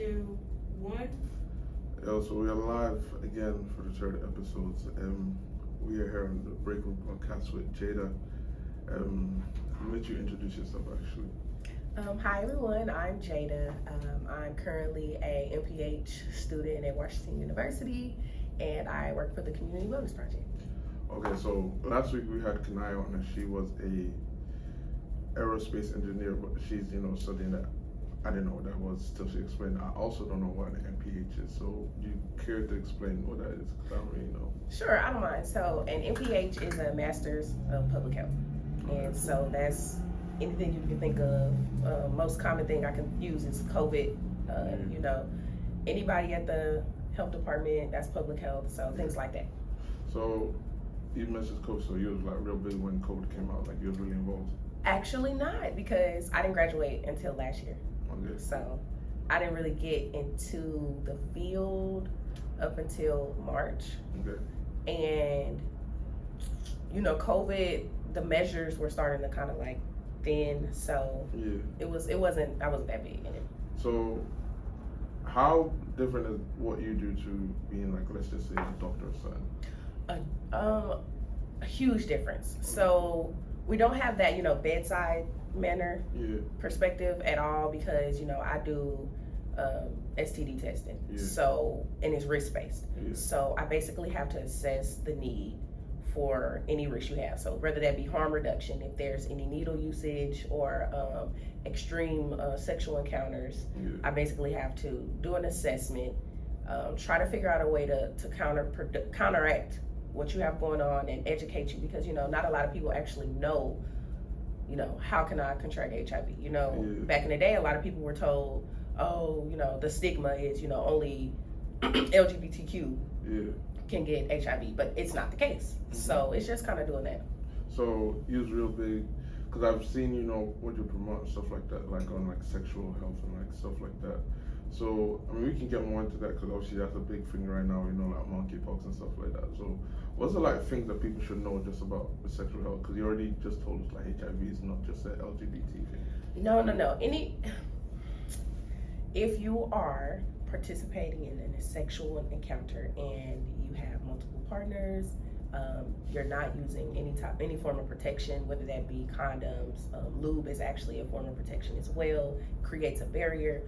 2, 1. So we are live again for the third episode. We are here on the BreakRoom Podcast with Jada. I'll let you introduce yourself actually. Hi everyone, I'm Jada. I'm currently a MPH student at Washington University, and I work for the Community Wellness Project. Okay, so last week we had Kanaya on, and she was a aerospace engineer, but she's studying that. I didn't know what that was till she explained. I also don't know what an MPH is, so do you care to explain what that is? Because I don't really know. Sure, I don't mind. So an MPH is a Master's of Public Health, and so that's anything you can think of. Most common thing I can use is COVID. Anybody at the health department, that's public health, so things like that. So you mentioned COVID, so you was like real big when COVID came out, like you was really involved? Actually not, because I didn't graduate until last year. Okay. So I didn't really get into the field up until March. Okay. And COVID, the measures were starting to kind of like thin, so yeah. I wasn't that big in it. So how different is what you do to being, like, let's just say, a doctor or something? A huge difference. So we don't have that bedside manner perspective at all, because I do STD testing, so, and it's risk based. So I basically have to assess the need for any risk you have. So whether that be harm reduction, if there's any needle usage or extreme sexual encounters, I basically have to do an assessment, try to figure out a way to counteract what you have going on and educate you, because not a lot of people actually know how can I contract HIV. Back in the day, a lot of people were told, the stigma is only LGBTQ can get HIV, but it's not the case. So it's just kind of doing that. So you was real big, because I've seen what you promote and stuff like that, like on like sexual health and like stuff like that. So I mean, we can get more into that, because obviously that's a big thing right now, like monkeypox and stuff like that. So what's the like things that people should know just about the sexual health? Because you already just told us like HIV is not just an LGBT thing. No. If you are participating in a sexual encounter and you have multiple partners, you're not using any form of protection, whether that be condoms, lube is actually a form of protection as well, creates a barrier,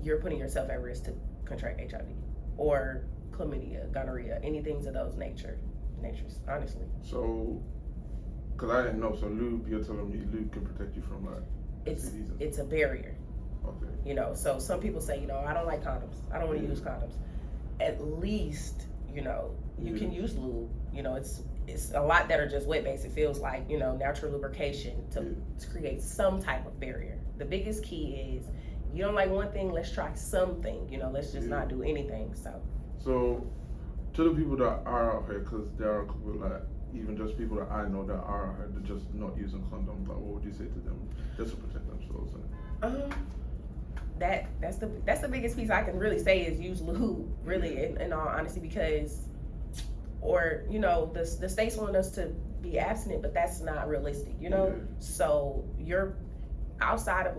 you're putting yourself at risk to contract HIV or chlamydia, gonorrhea, anything of those natures, honestly. So, because I didn't know, so lube, you're telling me lube can protect you from like it's a barrier. Okay. So some people say, I don't like condoms. I don't want to use condoms. At least, you can use lube. It's a lot that are just wet based. It feels like, natural lubrication to create some type of barrier. The biggest key is, you don't like one thing, let's try something. Let's just not do anything. So to the people that are out here, because there are a couple like even just people that I know that are out here, they're just not using condoms. Like, what would you say to them just to protect themselves? That's the biggest piece I can really say is use lube, really, in all honesty, because, or the states want us to be abstinent, but that's not realistic, So you're outside of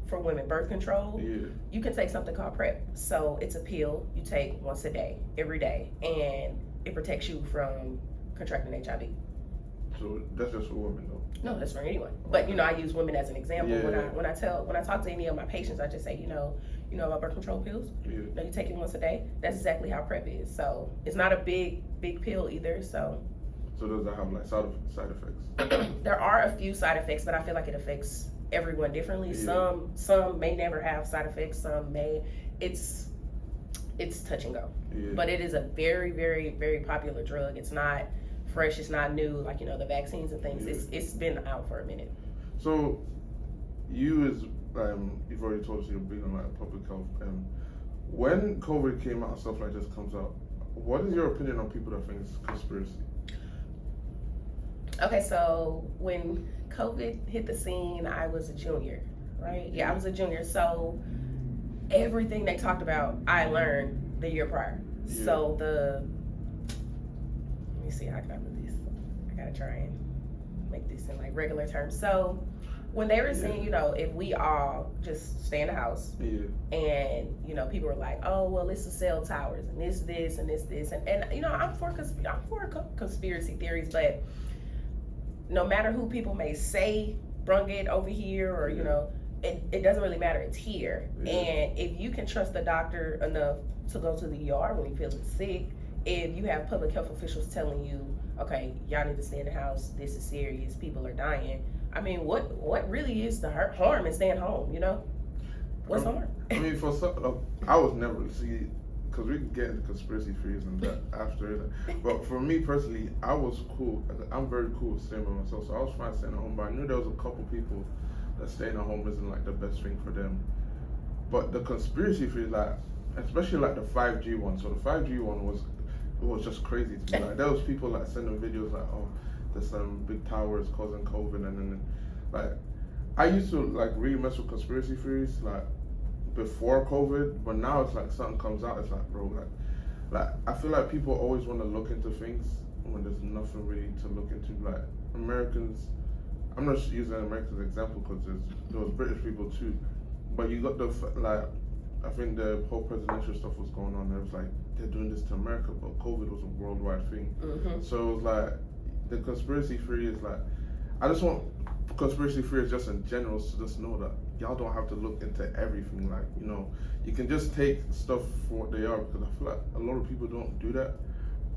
for women, birth control, you can take something called PrEP. So it's a pill you take once a day, every day, and it protects you from contracting HIV. So that's just for women, though? No, that's for anyone. But I use women as an example. When I talk to any of my patients, I just say, about birth control pills. You take it once a day. That's exactly how PrEP is. So it's not a big pill either. So does that have like side effects? There are a few side effects, but I feel like it affects everyone differently. Some may never have side effects. Some may. It's touch and go. But it is a very, very, very popular drug. It's not fresh, it's not new, like the vaccines and things. It's been out for a minute. So you you've already told us you're big on like public health, and when COVID came out and stuff like this comes out, what is your opinion on people that think it's conspiracy? Okay, so when COVID hit the scene, I was a junior, right? I was a junior, so everything they talked about I learned the year prior. So let me see, how can I put this? I gotta try and make this in like regular terms. So when they were saying, you know, if we all just stay in the house, and you know, people were like, oh well, it's the cell towers and this and this, and you know, I'm for conspiracy theories, but no matter who people may say brung it over here, or you know, it doesn't really matter. It's here, and if you can trust the doctor enough to go to the ER when you feel sick, if you have public health officials telling you, okay, y'all need to stay in the house, this is serious, people are dying. I mean, what really is the harm in staying home, you know? What's the harm? I mean, for some, I was never, see, because we can get into conspiracy theories and that after, but for me personally, I was cool. I'm very cool with staying by myself, so I was fine staying at home, but I knew there was a couple people that staying at home isn't like the best thing for them. But the conspiracy theories, like, especially like the 5G one, so the 5G one was just crazy to me. Like, there was people like sending videos like, oh, there's some big towers causing COVID, and then like, I used to like really mess with conspiracy theories like before COVID, but now it's like something comes out, it's like, bro, like I feel like people always want to look into things when there's nothing really to look into. Like Americans, I'm not using Americans as an example because there was British people too, but you got the like, I think the whole presidential stuff was going on. It was like they're doing this to America, but COVID was a worldwide thing. So it was like the conspiracy theory is like, I just want conspiracy theories just in general to just know that y'all don't have to look into everything. Like, you know, you can just take stuff for what they are, because I feel like a lot of people don't do that.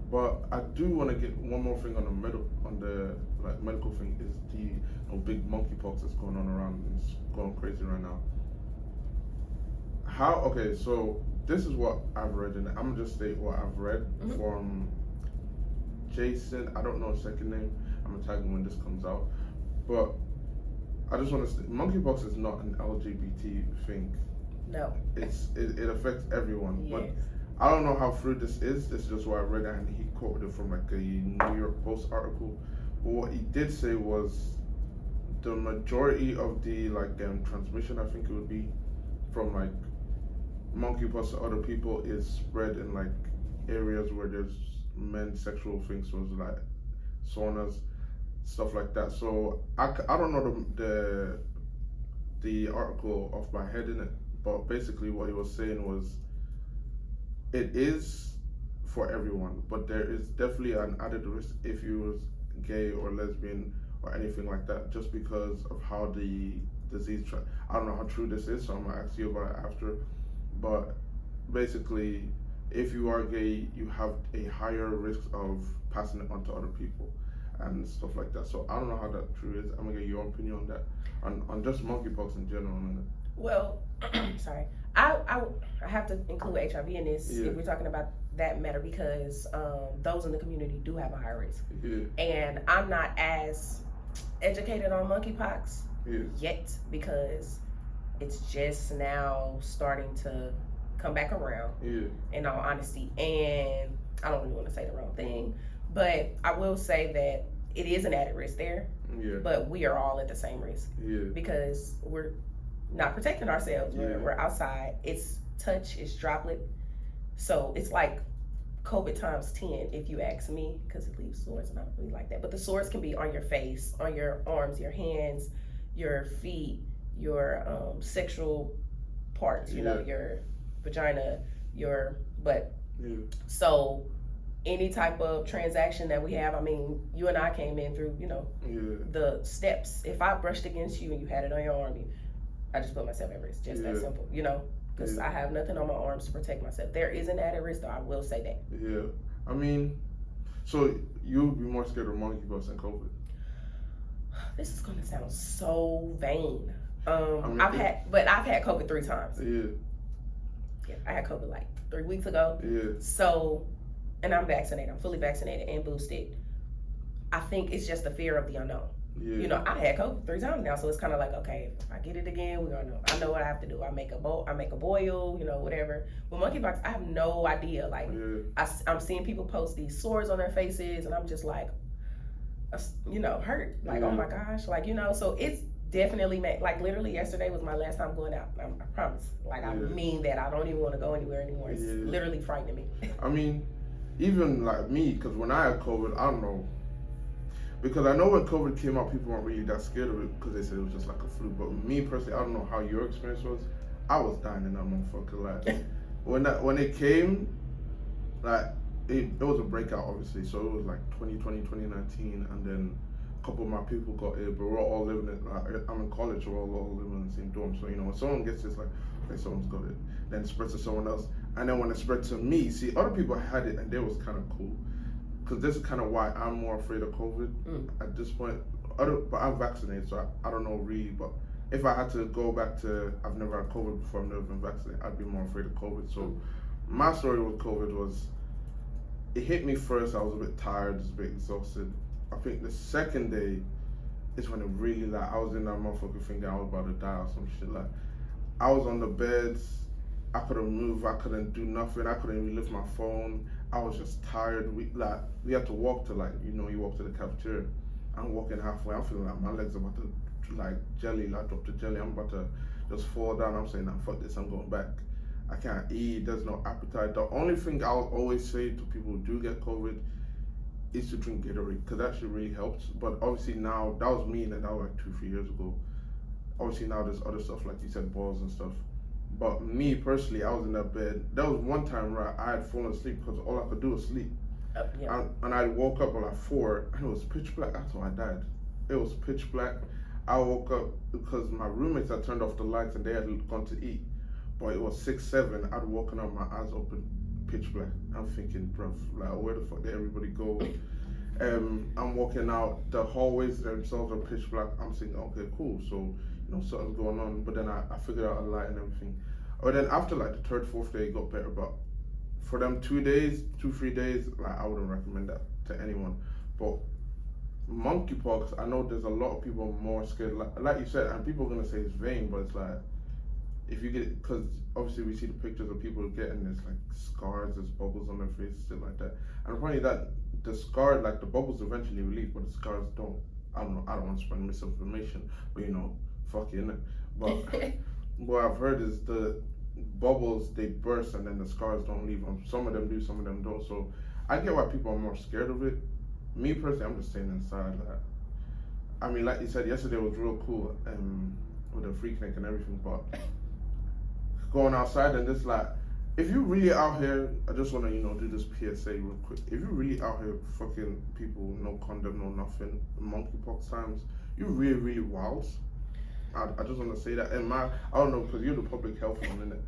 But I do want to get one more thing on the medical thing is the big monkeypox that's going on around. It's going crazy right now. Okay, so this is what I've read, and I'm gonna just state what I've read from Jason. I don't know his second name. I'm gonna tag him when this comes out. But I just want to say, monkeypox is not an LGBT thing. No. It affects everyone. Yes. But I don't know how true this is. This is just what I read, and he quoted it from like a New York Post article. But what he did say was the majority of the transmission, I think it would be, from like monkeypox to other people is spread in like areas where there's men's sexual things, so it's like saunas, stuff like that. So I don't know the article off my head in it, but basically what he was saying was it is for everyone, but there is definitely an added risk if you was gay or lesbian or anything like that, just because of how the disease I don't know how true this is, so I'm gonna ask you about it after. But basically, if you are gay, you have a higher risk of passing it on to other people and stuff like that. So I don't know how that true is. I'm gonna get your opinion on that, on just monkeypox in general. Well, sorry, I have to include HIV in this if we're talking about that matter, because those in the community do have a high risk, and I'm not as educated on monkeypox yet, because it's just now starting to come back around, in all honesty, and I don't really want to say the wrong thing, but I will say that it is an added risk there, but we are all at the same risk, because we're not protecting ourselves. We're outside, it's touch, it's droplet, so it's like COVID times 10 if you ask me, because it leaves sores, and I don't really like that, but the sores can be on your face, on your arms, your hands, your feet, your sexual parts, you know, your vagina, your butt. So any type of transaction that we have, I mean, you and I came in through, you know, the steps. If I brushed against you and you had it on your arm, I just put myself at risk, just that simple, you know, because I have nothing on my arms to protect myself. There is an added risk, though, I will say that. I mean, so you would be more scared of monkeypox than COVID? This is gonna sound so vain. I've had COVID 3 times. I had COVID like 3 weeks ago. So, and I'm vaccinated. I'm fully vaccinated and boosted. I think it's just the fear of the unknown. You know, I had COVID 3 times now, so it's kind of like, okay, if I get it again, we're gonna know. I know what I have to do. I make a boil, you know, whatever. With monkeypox, I have no idea. Like, I'm seeing people post these sores on their faces, and I'm just like, you know, hurt. Like, oh my gosh, like, you know. So it's definitely like literally yesterday was my last time going out. I promise. Like, I mean that. I don't even want to go anywhere anymore. It's literally frightening me. I mean, even like me, because when I had COVID, I don't know. Because I know when COVID came out, people weren't really that scared of it because they said it was just like a flu. But me personally, I don't know how your experience was. I was dying in that motherfucker. Like when it came, like it was a breakout obviously. So it was like 2020, 2019, and then a couple of my people got it, but we're all living it. Like, I'm in college, we're all living in the same dorm. So when someone gets this, like, okay, someone's got it, then it spreads to someone else, and then when it spread to me, see, other people had it, and they was kind of cool. Because this is kind of why I'm more afraid of COVID at this point. But I'm vaccinated, so I don't know really. But if I had to go back to, I've never had COVID before, I've never been vaccinated, I'd be more afraid of COVID. So my story with COVID was, it hit me first, I was a bit tired, just a bit exhausted. I think the second day is when it really, like, I was in that motherfucker thinking I was about to die or some shit. Like, I was on the beds, I couldn't move, I couldn't do nothing, I couldn't even lift my phone. I was just tired. We had to walk to, like, you walk to the cafeteria. I'm walking halfway. I'm feeling like my legs are about to like jelly, like drop to jelly. I'm about to just fall down. I'm saying, nah, fuck this. I'm going back. I can't eat. There's no appetite. The only thing I'll always say to people who do get COVID is to drink Gatorade, because that actually really helps. But obviously now, that was me, and that was like 2-3 years ago. Obviously now there's other stuff, like you said, balls and stuff. But me personally, I was in that bed. There was one time where I had fallen asleep because all I could do was sleep. And I woke up at like 4, and it was pitch black. That's how I died. It was pitch black. I woke up because my roommates had turned off the lights and they had gone to eat. But it was 6, 7. I'd woken up, my eyes open, pitch black. I'm thinking, bruv, like, where the fuck did everybody go? I'm walking out. The hallways themselves are pitch black. I'm thinking, okay, cool. So something's going on. But then I figured out a light and everything. But then after like the 3rd, 4th day, it got better. But for them 2 days, 2-3 days, like, I wouldn't recommend that to anyone. But monkeypox, I know there's a lot of people more scared. Like you said, and people are gonna say it's vain, but it's like, if you get, because obviously we see the pictures of people getting this, like, scars, there's bubbles on their face, shit like that. And apparently that the scar, like, the bubbles eventually relieve, but the scars don't. I don't know. I don't want to spread misinformation, but fuck you, innit? But what I've heard is the bubbles, they burst and then the scars don't leave them. Some of them do, some of them don't. So I get why people are more scared of it. Me personally, I'm just staying inside. I mean, like you said, yesterday was real cool with the free clinic and everything, but going outside and just like, if you really out here, I just want to do this PSA real quick. If you really out here fucking people, no condom, no nothing, monkeypox times, you really, really wild. I just want to say that. I don't know, because you're the public health one, innit?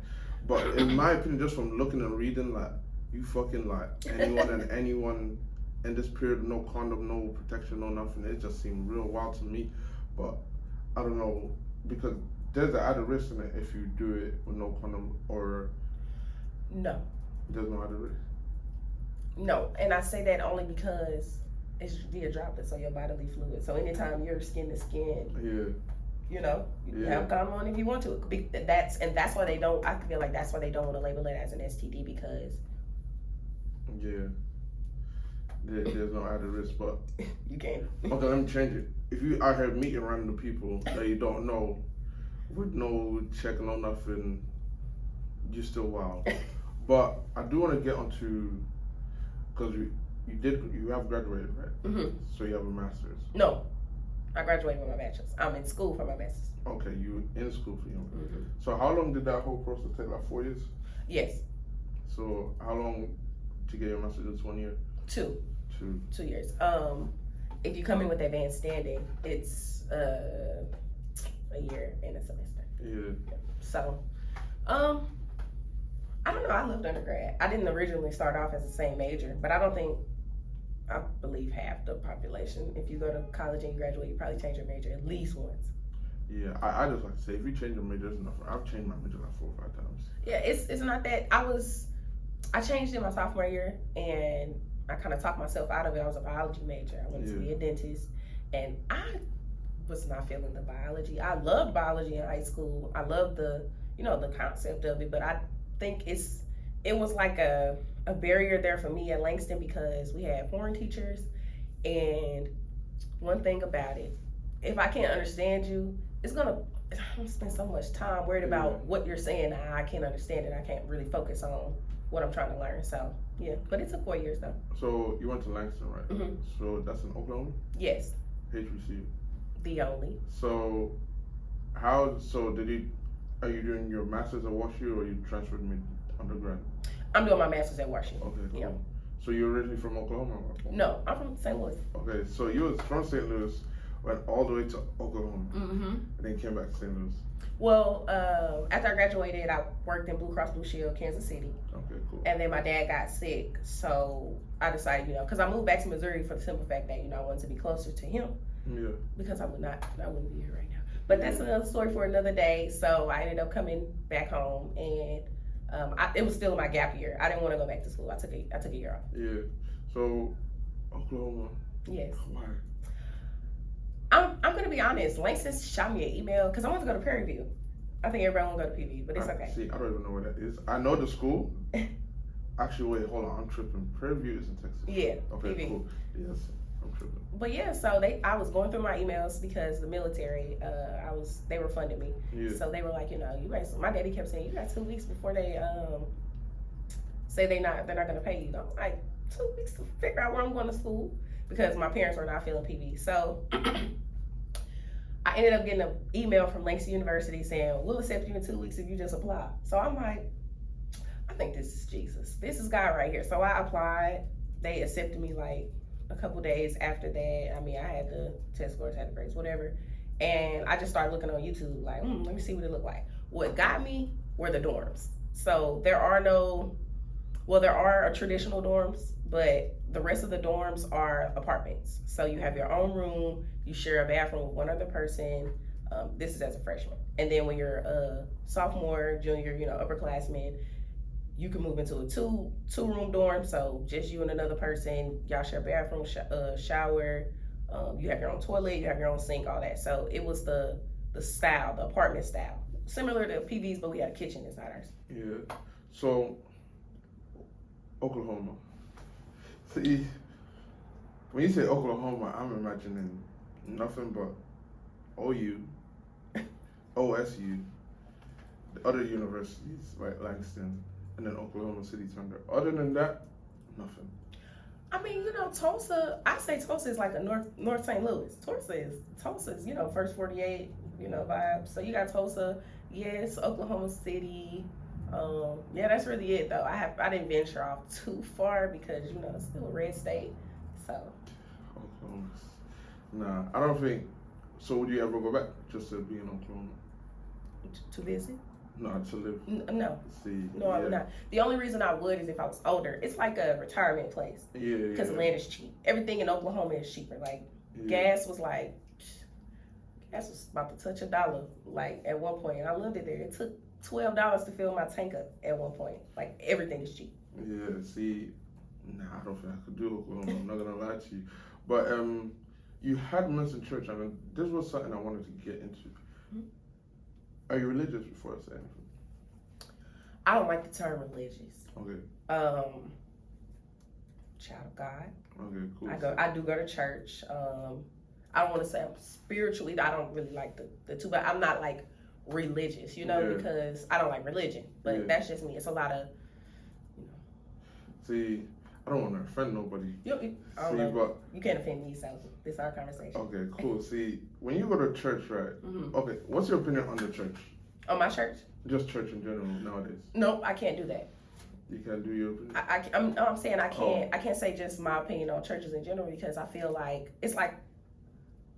But in my opinion, just from looking and reading, like, you fucking, like, anyone and anyone in this period, no condom, no protection, no nothing, it just seemed real wild to me. But I don't know, because there's an added risk in it if you do it with no condom, or no. There's no added risk? No, and I say that only because it's via droplets, so your bodily fluid. So anytime you're skin to skin, you have a condom on if you want to. That's why they don't. I feel like that's why they don't want to label it as an STD, because there's no added risk. But you can't. Okay, let me change it. If you out here meeting random people that you don't know, with no check, no nothing, you're still wild. But I do want to get onto, because you have graduated, right? Mm-hmm. So you have a master's. No. I graduated with my bachelor's. I'm in school for my master's. Okay, you in school for your master's. Mm-hmm. So how long did that whole process take? Like 4 years? Yes. So how long to get your master's? It's 1 year? 2 years. If you come in with advanced standing, it's a year and a semester. Yeah. So, I don't know. I loved undergrad. I didn't originally start off as the same major, but I believe half the population, if you go to college and you graduate, you probably change your major at least once. Yeah, I just like to say, if you change your major, it's enough. I've changed my major like 4 or 5 times. Yeah, it's not that. I changed in my sophomore year, and I kind of talked myself out of it. I was a biology major. I wanted to be a dentist, and I was not feeling the biology. I loved biology in high school. I loved the concept of it, but I think it was like a barrier there for me at Langston, because we had foreign teachers, and one thing about it, if I can't understand you, I'm gonna spend so much time worried about what you're saying. I can't understand it. I can't really focus on what I'm trying to learn. So yeah, but it took 4 years though. So you went to Langston, right? Mm-hmm. So that's in Oklahoma? Yes. HBCU. The only. So are you doing your master's at WashU or you transferred me undergrad? I'm doing my master's at WashU. Okay, cool. Yeah. So you're originally from Oklahoma? No, I'm from St. Louis. Okay, so you was from St. Louis, went all the way to Oklahoma, and then came back to St. Louis. Well, after I graduated, I worked in Blue Cross Blue Shield, Kansas City. Okay, cool. And then my dad got sick, so I decided, because I moved back to Missouri for the simple fact that, I wanted to be closer to him. Yeah. Because I wouldn't be here right now. But that's another story for another day. So I ended up coming back home, and it was still my gap year. I didn't want to go back to school. I took a year off. Yeah. So Oklahoma. Yes. Why? I'm gonna be honest. Langston shot me an email because I want to go to Prairie View. I think everyone want to go to PV, but it's okay. See, I don't even know where that is. I know the school. Actually, wait, hold on. I'm tripping. Prairie View is in Texas. Yeah. Okay, PV. cool. Yes, I'm tripping. But yeah, so I was going through my emails because the military, they were funding me. Yeah. So they were like, you guys. My daddy kept saying, you got 2 weeks before they say they're not gonna pay you. I'm like, 2 weeks to figure out where I'm going to school because my parents were not feeling PV. So I ended up getting an email from Langston University saying, we'll accept you in 2 weeks if you just apply. So I'm like, I think this is Jesus. This is God right here. So I applied. They accepted me like a couple days after that. I mean, I had the test scores, had the grades, whatever. And I just started looking on YouTube like, let me see what it looked like. What got me were the dorms. So there are traditional dorms, but the rest of the dorms are apartments. So you have your own room, you share a bathroom with one other person. This is as a freshman. And then when you're a sophomore, junior, upperclassman, you can move into a two-room dorm. So just you and another person, y'all share a bathroom, shower. You have your own toilet, you have your own sink, all that. So it was the style, the apartment style. Similar to PV's, but we had a kitchen inside ours. Yeah. So Oklahoma. See, when you say Oklahoma, I'm imagining nothing but OU, OSU, the other universities like Langston, and then Oklahoma City Thunder. Other than that, nothing. I mean, Tulsa, I say Tulsa is like a North St. Louis. Tulsa is, first 48, vibe. So you got Tulsa, yes, Oklahoma City. Yeah, that's really it though. I didn't venture off too far because it's still a red state. So Oklahoma. Nah, I don't think. So would you ever go back just to be in Oklahoma? To visit? No, to live. No. See. No, I would not. The only reason I would is if I was older. It's like a retirement place. Yeah. Because the land is cheap. Everything in Oklahoma is cheaper. Like gas was about to touch $1. Like at one point, and I loved it there. It took $12 to fill my tank up at one point. Like everything is cheap. Yeah. See, I don't think I could do Oklahoma. I'm not gonna lie to you, but you had mentioned church, and this was something I wanted to get into. Mm-hmm. Are you religious before I say anything? I don't like the term religious. Okay. Child of God. Okay, cool. I do go to church. I don't want to say I'm spiritually. I don't really like the two, but I'm not like religious, because I don't like religion. But that's just me. It's a lot of, See, I don't want to offend nobody. But you can't offend me, so this is our conversation. Okay, cool. See, when you go to church, right? Mm-hmm. Okay, what's your opinion on the church? On my church? Just church in general nowadays. Nope, I can't do that. You can't do your opinion? I'm saying I can't. I can't say just my opinion on churches in general because I feel like it's like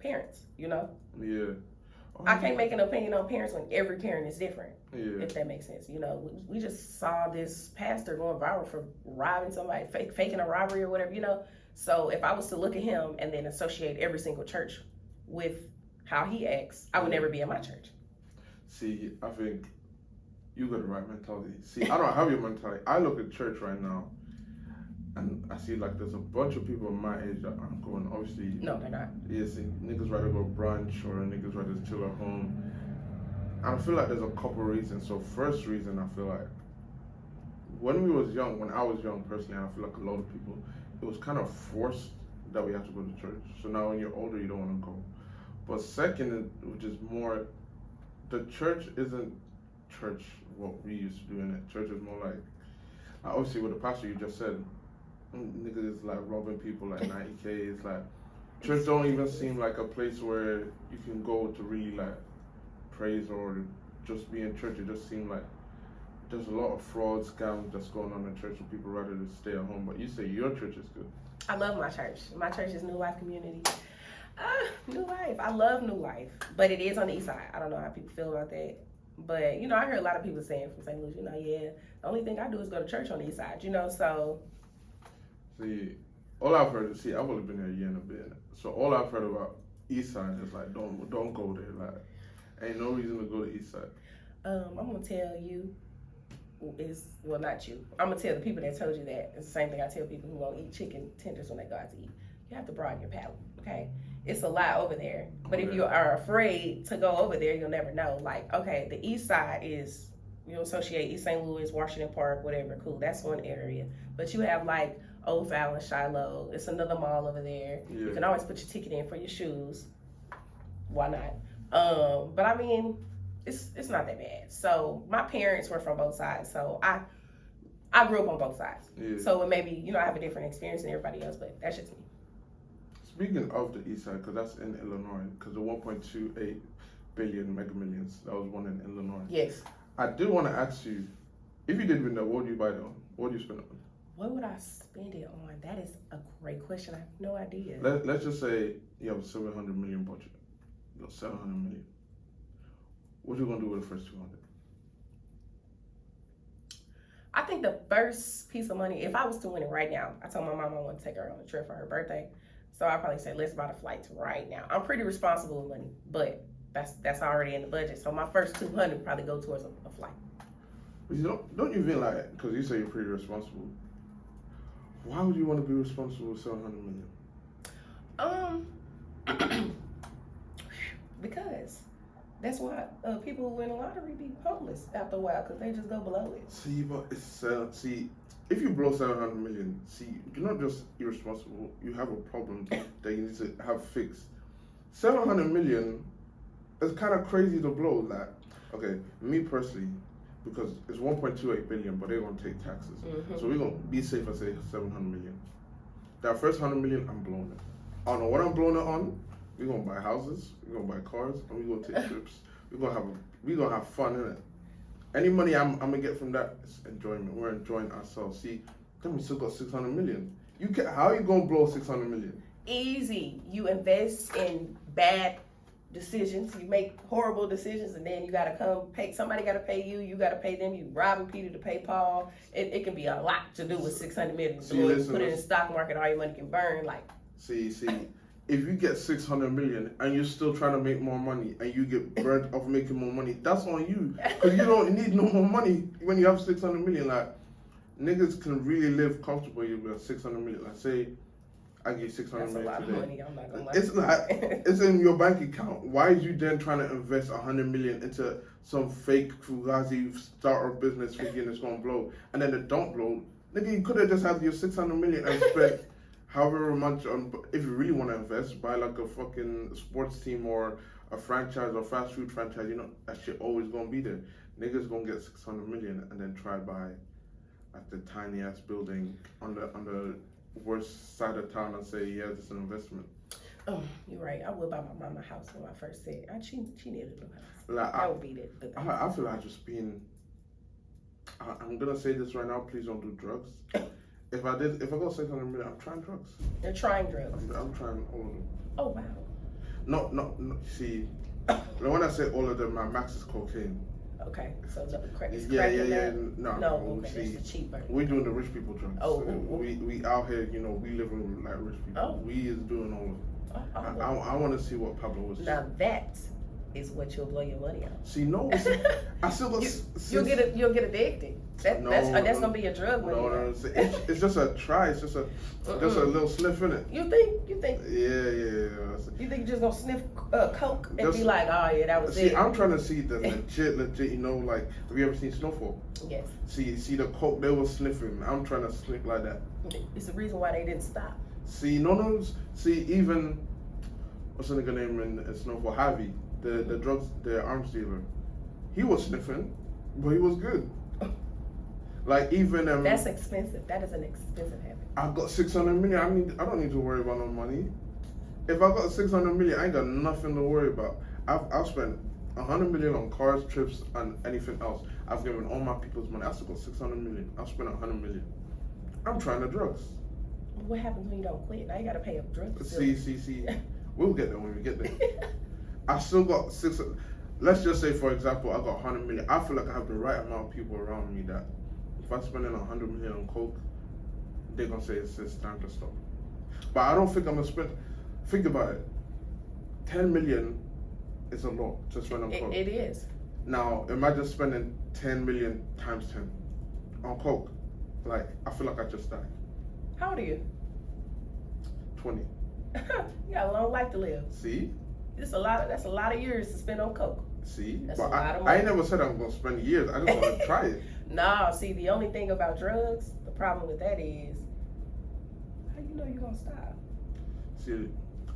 parents, Yeah. I can't make an opinion on parents when every parent is different. Yeah. If that makes sense. We just saw this pastor going viral for robbing somebody, faking a robbery or whatever, So if I was to look at him and then associate every single church with how he acts, I would never be in my church. See, I think you got the right mentality. See, I don't have your mentality. I look at church right now and I see like there's a bunch of people my age that aren't going, obviously. No, they're not. Yeah, see, niggas rather go brunch or niggas rather chill at home. And I feel like there's a couple reasons. So first reason, I feel like when I was young personally, and I feel like a lot of people, it was kind of forced that we have to go to church. So now when you're older, you don't want to go. But second, which is more, the church isn't church what we used to do in it. Church is more like, obviously with the pastor you just said, niggas is like robbing people like 90K. It's like church don't even seem like a place where you can go to really like praise or just be in church. It just seems like there's a lot of fraud, scams that's going on in church, and people rather just stay at home. But you say your church is good. I love my church. My church is New Life Community. New Life. I love New Life, but it is on the east side. I don't know how people feel about that. But, you know, I heard a lot of people saying from St. Louis, you know, yeah, the only thing I do is go to church on the east side, you know, so. See, all I've heard is, I've only been here a year and a bit, so all I've heard about east side is like, don't go there, like, ain't no reason to go to east side. I'm going to tell you, well, not you, I'm going to tell the people that told you that. It's the same thing I tell people who won't eat chicken tenders when they go out to eat. You have to broaden your palate, okay? It's a lot over there. But if you are afraid to go over there, you'll never know. Like, okay, the east side is, you'll associate East St. Louis, Washington Park, whatever, cool. That's one area. But you have like Old Fallon, Shiloh. It's another mall over there. Yeah. You can always put your ticket in for your shoes. Why not? But I mean, it's not that bad. So my parents were from both sides. So I grew up on both sides. Yeah. So it maybe, you know, I have a different experience than everybody else, but that's just me. Speaking of the east side, because that's in Illinois, because the 1.28 billion Mega Millions, that was one in Illinois. Yes. I do want to ask you, if you did win that, what would you buy it on? What would you spend it on? What would I spend it on? That is a great question. I have no idea. Let's just say you have a 700 million budget. You got 700 million. What are you going to do with the first 200? I think the first piece of money, if I was to win it right now, I told my mom I want to take her on a trip for her birthday. So I'd probably say, let's buy the flights right now. I'm pretty responsible with money, but that's already in the budget. So my first 200 probably go towards a flight. But you don't you feel like, because you say you're pretty responsible, why would you want to be responsible with 700 million? Because that's why people who win the lottery be homeless after a while, because they just go below it. See, but if you blow 700 million, you're not just irresponsible, you have a problem that you need to have fixed. 700 million is kind of crazy to blow. Like, okay, me personally, because it's 1.28 billion, but they're going to take taxes. Mm-hmm. So we're going to be safe and say 700 million. That first 100 million, I'm blowing it. I don't know what I'm blowing it on. We're going to buy houses, we're going to buy cars, and we're going to take trips. We're going to have fun, innit? Any money I'm going to get from that is enjoyment. We're enjoying ourselves. See, then we still got 600 million. How are you going to blow 600 million? Easy. You invest in bad decisions. You make horrible decisions, and then you got to somebody got to pay you. You got to pay them. You robbing Peter to pay Paul. It can be a lot to do with 600 million. So you put it in the stock market, all your money can burn. Like, See, if you get 600 million and you're still trying to make more money and you get burnt off making more money, that's on you. Because you don't need no more money when you have 600 million. Like, niggas can really live comfortably with 600 million. Like, say, I give you 600 million today. That's a lot of money, I'm not going to lie. It's like, it's in your bank account. Why is you then trying to invest 100 million into some fake Fugazi startup business thinking it's going to blow, and then it don't blow? Nigga, you could have just had your 600 million and spent however much on, if you really want to invest, buy like a fucking sports team or a franchise or fast food franchise. You know, that shit always gonna be there. Niggas gonna get 600 million and then try buy like the tiny ass building on the worst side of town and say, yeah, it's an investment. Oh, you're right. I would buy my mama a house when I first said she needed a new house. Like, that would be the thing. I feel like just being. I'm gonna say this right now. Please don't do drugs. If I got 600 million, I'm trying drugs. You're trying drugs? I'm trying all of them. Oh, wow. No, see, when I say all of them, my max is cocaine. Okay, so the crack is yeah. No, okay, that's the cheap version. We're doing the rich people drugs. Oh, we out here, you know, we living like rich people. Oh. We is doing all of it. I want to see what Pablo was. Now that is what you'll blow your money on. See, no, I still got. You'll get addicted. That's gonna be a drug money. No, it's just a try. It's just a little sniff in it. You think? Yeah. You think you're just gonna sniff coke and be like, oh yeah, that was it? See, I'm trying to see the legit. You know, like, have you ever seen Snowfall? Yes. See the coke they were sniffing. I'm trying to sniff like that. It's the reason why they didn't stop. See, no. See, even what's the nigga name in Snowfall? Harvey, the drugs, the arms dealer. He was sniffing, but he was good. Like even that's expensive. That is an expensive habit. I got 600 million. I don't need to worry about no money. If I got 600 million, I ain't got nothing to worry about. I've spent 100 million on cars, trips, and anything else. I've given all my people's money. I still got 600 million. I've spent 100 million. I'm trying the drugs. What happens when you don't quit? Now you gotta pay up drugs. See. We'll get there when we get there. I still got let's just say, for example, I got 100 million. I feel like I have the right amount of people around me that if I'm spending 100 million on coke, they're gonna say it's time to stop. But I don't think I'm gonna spend. Think about it. 10 million is a lot to spend on coke. It is. Now, imagine spending 10 million times 10 on coke. Like, I feel like I just died. How old are you? 20. You got a long life to live. See? That's a lot of years to spend on coke. See? That's but a lot of money. I ain't never said I'm gonna spend years. I just wanna try it. No, see, the only thing about drugs, the problem with that is, how you know you're gonna stop? See,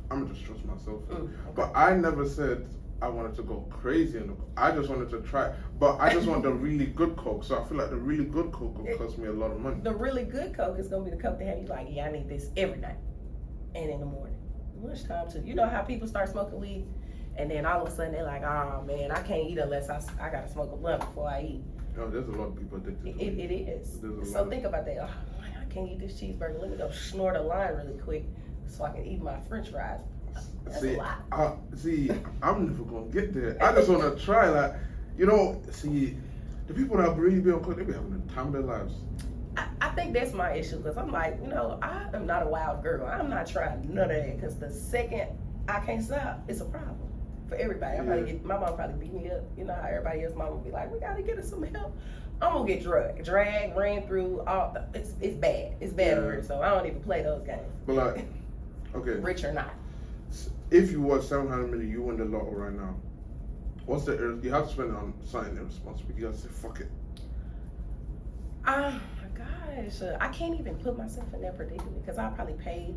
I'm gonna just trust myself. Okay. But I never said I wanted to go crazy in the coke. I just wanted to try. But I just want the really good coke. So I feel like the really good coke will cost me a lot of money. The really good coke is gonna be the coke that have you like, yeah, I need this every night and in the morning. Lunchtime too. You know how people start smoking weed and then all of a sudden they're like, oh man, I can't eat unless I gotta smoke a blunt before I eat. Oh, there's a lot of people addicted to It is. So think about that. Oh man, I can't eat this cheeseburger. Let me go snort a line really quick so I can eat my french fries. That's a lot. I'm never gonna get there. I just wanna try, like, the people that really be on coke, they be having the time of their lives. I think that's my issue because I'm like, I am not a wild girl. I'm not trying none of that because the second I can't stop, it's a problem for everybody. My mom probably beat me up. You know how everybody else mom would be like, we gotta get us some help. I'm gonna get dragged, ran through all. It's bad. It's bad work. So I don't even play those games. But like, okay, rich or not. If you was 700 million, you win the lotto right now. What's you have to spend it on something irresponsible. You gotta say fuck it. Oh my gosh, I can't even put myself in that predicament because I'll probably pay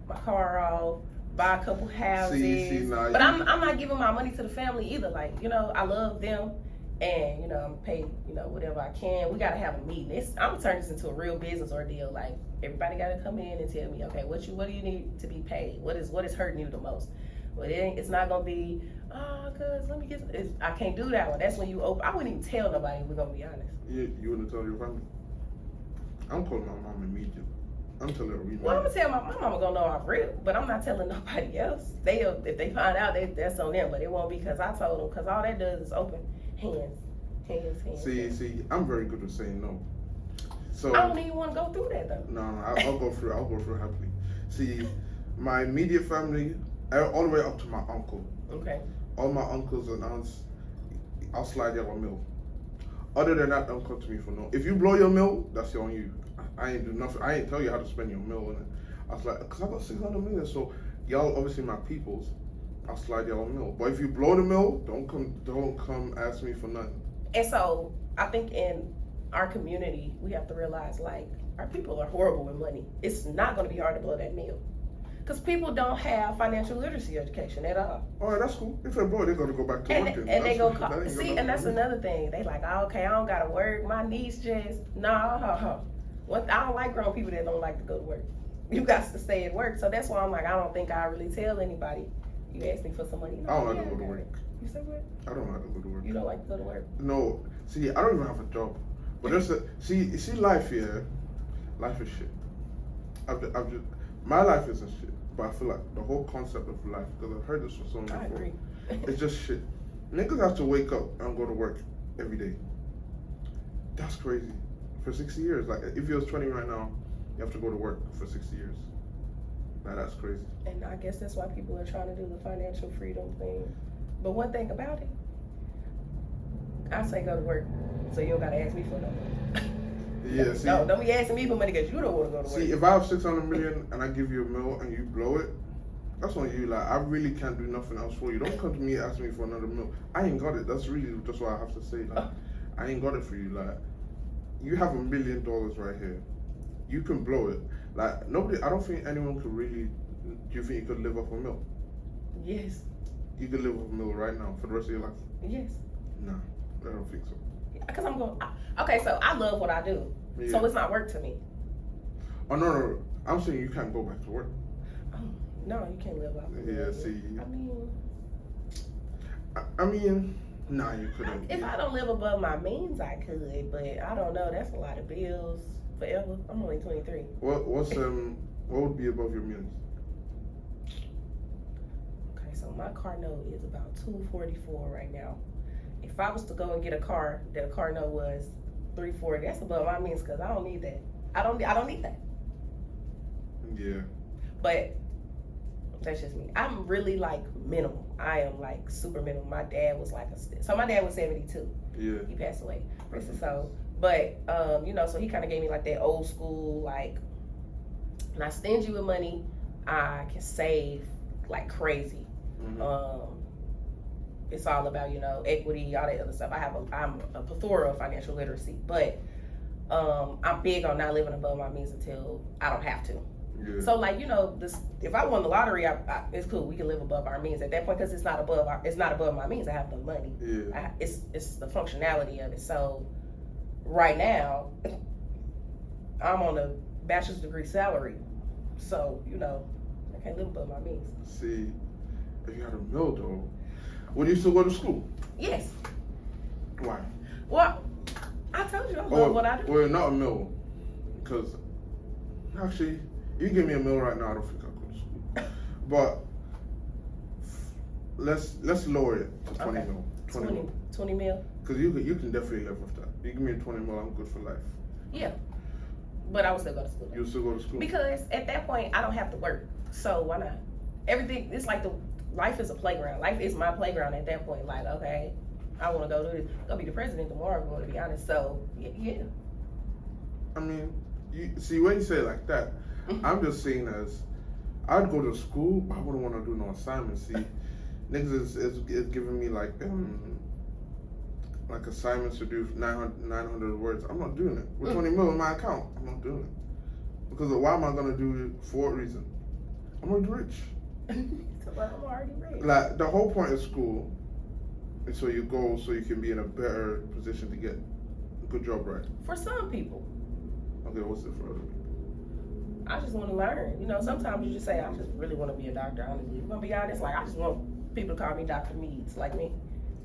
my car off, buy a couple houses. But I'm not giving my money to the family either. Like, I love them and, I'm pay, whatever I can. We got to have a meeting. I'm going to turn this into a real business ordeal. Like, everybody got to come in and tell me, okay, what do you need to be paid? What is hurting you the most? Well, it's not going to be, cuz let me get, I can't do that one. That's when you open. I wouldn't even tell nobody, we're going to be honest. You wouldn't tell your family? I'm calling my mom immediately. I'm telling her Well, I'm gonna tell my mama gonna know I'm real, but I'm not telling nobody else. If they find out, that's on them. But it won't be because I told them. Because all that does is open hands. See, I'm very good at saying no. So I don't even want to go through that though. No, I'll go through it happily. See, my immediate family, all the way up to my uncle. Okay. All my uncles and aunts, I'll slide y'all a meal. Other than that, don't come to me for no. If you blow your meal, that's on you. I ain't do nothing. I ain't tell you how to spend your meal. And I was like, cause I got 600 million, so y'all obviously my peoples. I'll slide y'all a meal. But if you blow the meal, don't come ask me for nothing. And so I think in our community, we have to realize like our people are horrible with money. It's not going to be hard to blow that meal. Because people don't have financial literacy education at all. All right, that's cool. If they're broke, they're going to go back to work. And they go see, and that's another thing. They like, okay, I don't got to work. My niece just, I don't like grown people that don't like to go to work. You got to stay at work. So that's why I'm like, I don't think I really tell anybody. You ask me for some money. I don't like to go to work. You say what? I don't like to go to work. You don't like to go to work? No. See, I don't even have a job. But see life here. Life is shit. My life isn't shit. But I feel like the whole concept of life, because I've heard this from someone before, I agree. it's just shit. Niggas have to wake up and go to work every day. That's crazy. For 60 years. Like, if you was 20 right now, you have to go to work for 60 years. Now, that's crazy. And I guess that's why people are trying to do the financial freedom thing. But one thing about it, I say go to work, so you don't got to ask me for no money. Yeah, see. No, don't be asking me for money because you don't want to go to work. See, if I have 600 million and I give you a meal and you blow it, that's on you. Like, I really can't do nothing else for you. Don't come to me asking me for another meal. I ain't got it. That's really just what I have to say. Like, I ain't got it for you. Like, you have $1 million right here. You can blow it. Like, nobody, I don't think anyone could really, do you think you could live off a meal? Yes. You could live off a meal right now for the rest of your life? Yes. No, I don't think so. Because I'm going, okay, so I love what I do. Yeah. So it's not work to me. Oh no, I'm saying you can't go back to work. Oh, no, you can't live off of Yeah, it. see. I mean, nah, you couldn't. if I don't live above my means, I could, but I don't know. That's a lot of bills forever. I'm only 23. What would be above your means? Okay, so my car note is about $244 right now. If I was to go and get a car, that a car note was $340, that's above my means because I don't need that. I don't need that. Yeah. But that's just me. I'm really like minimal. I am like super minimal. My dad was like my dad was 72. Yeah. He passed away. So, but you know, so he kind of gave me like that old school like, not stingy with money. I can save like crazy. Mm-hmm. It's all about, you know, equity, all that other stuff. I'm a plethora of financial literacy, but I'm big on not living above my means until I don't have to. Yeah. So like, you know, if I won the lottery, it's cool. We can live above our means at that point because it's not above my means. I have the money. Yeah. It's the functionality of it. So right now, I'm on a bachelor's degree salary. So, you know, I can't live above my means. See, if you had a mill though, would you still go to school? Yes. Why? Well, I told you I love what I do. Well, not a mill, because actually, you give me a mill right now, I don't think I'll go to school. But let's lower it to 20 Okay. mil. 20 mil? Because you can definitely live with that. You give me a 20 mil, I'm good for life. Yeah. But I would still go to school. You'll still go to school? Because at that point, I don't have to work. So why not? Everything, it's like life is a playground. Life is my playground at that point. Like, okay, I want to go do this. Go be the president tomorrow, if I want to be honest. So, yeah. I mean, you see, when you say it like that, I'm just saying as, I'd go to school, but I wouldn't want to do no assignments. See, niggas is giving me like assignments to do 900 words. I'm not doing it. With 20 mil in my account, I'm not doing it. Because why am I going to do it for a reason? I'm already rich. Well, I'm already rich. Like, the whole point of school is so you go so you can be in a better position to get a good job, right? For some people. Okay, what's it for other people? I just want to learn. You know, sometimes you just say, I just really want to be a doctor, honestly. If I'm going to be honest, like, I just want people to call me Dr. Meads, like me.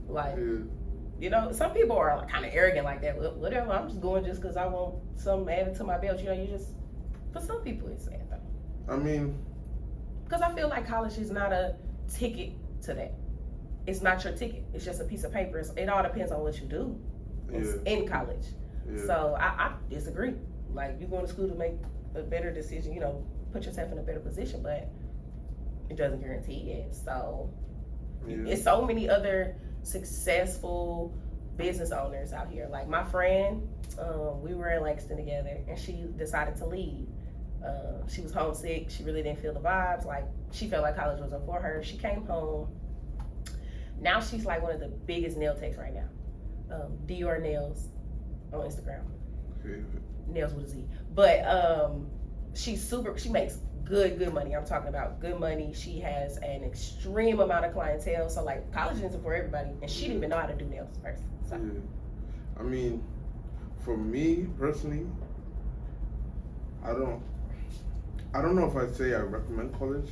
Like, you know, some people are like, kind of arrogant like that. Whatever, I'm just going just because I want something added to my belt. You know, for some people, it's sad, though. I mean, because I feel like college is not a ticket to that. It's not your ticket. It's just a piece of paper. It all depends on what you do in college. Yeah. So I disagree. Like, you're going to school to make a better decision, you know, put yourself in a better position, but it doesn't guarantee it. So it's so many other successful business owners out here. Like my friend, we were in Langston together, and she decided to leave. She was homesick. She really didn't feel the vibes. Like, she felt like college wasn't for her. She came home. Now she's like one of the biggest nail techs right now. Dior Nails on Instagram. Nails with a Z. But she makes good money. I'm talking about good money. She has an extreme amount of clientele. So like, college isn't for everybody. And she didn't even know how to do nails first. So. Yeah. I mean, for me personally, I don't know if I'd say I recommend college.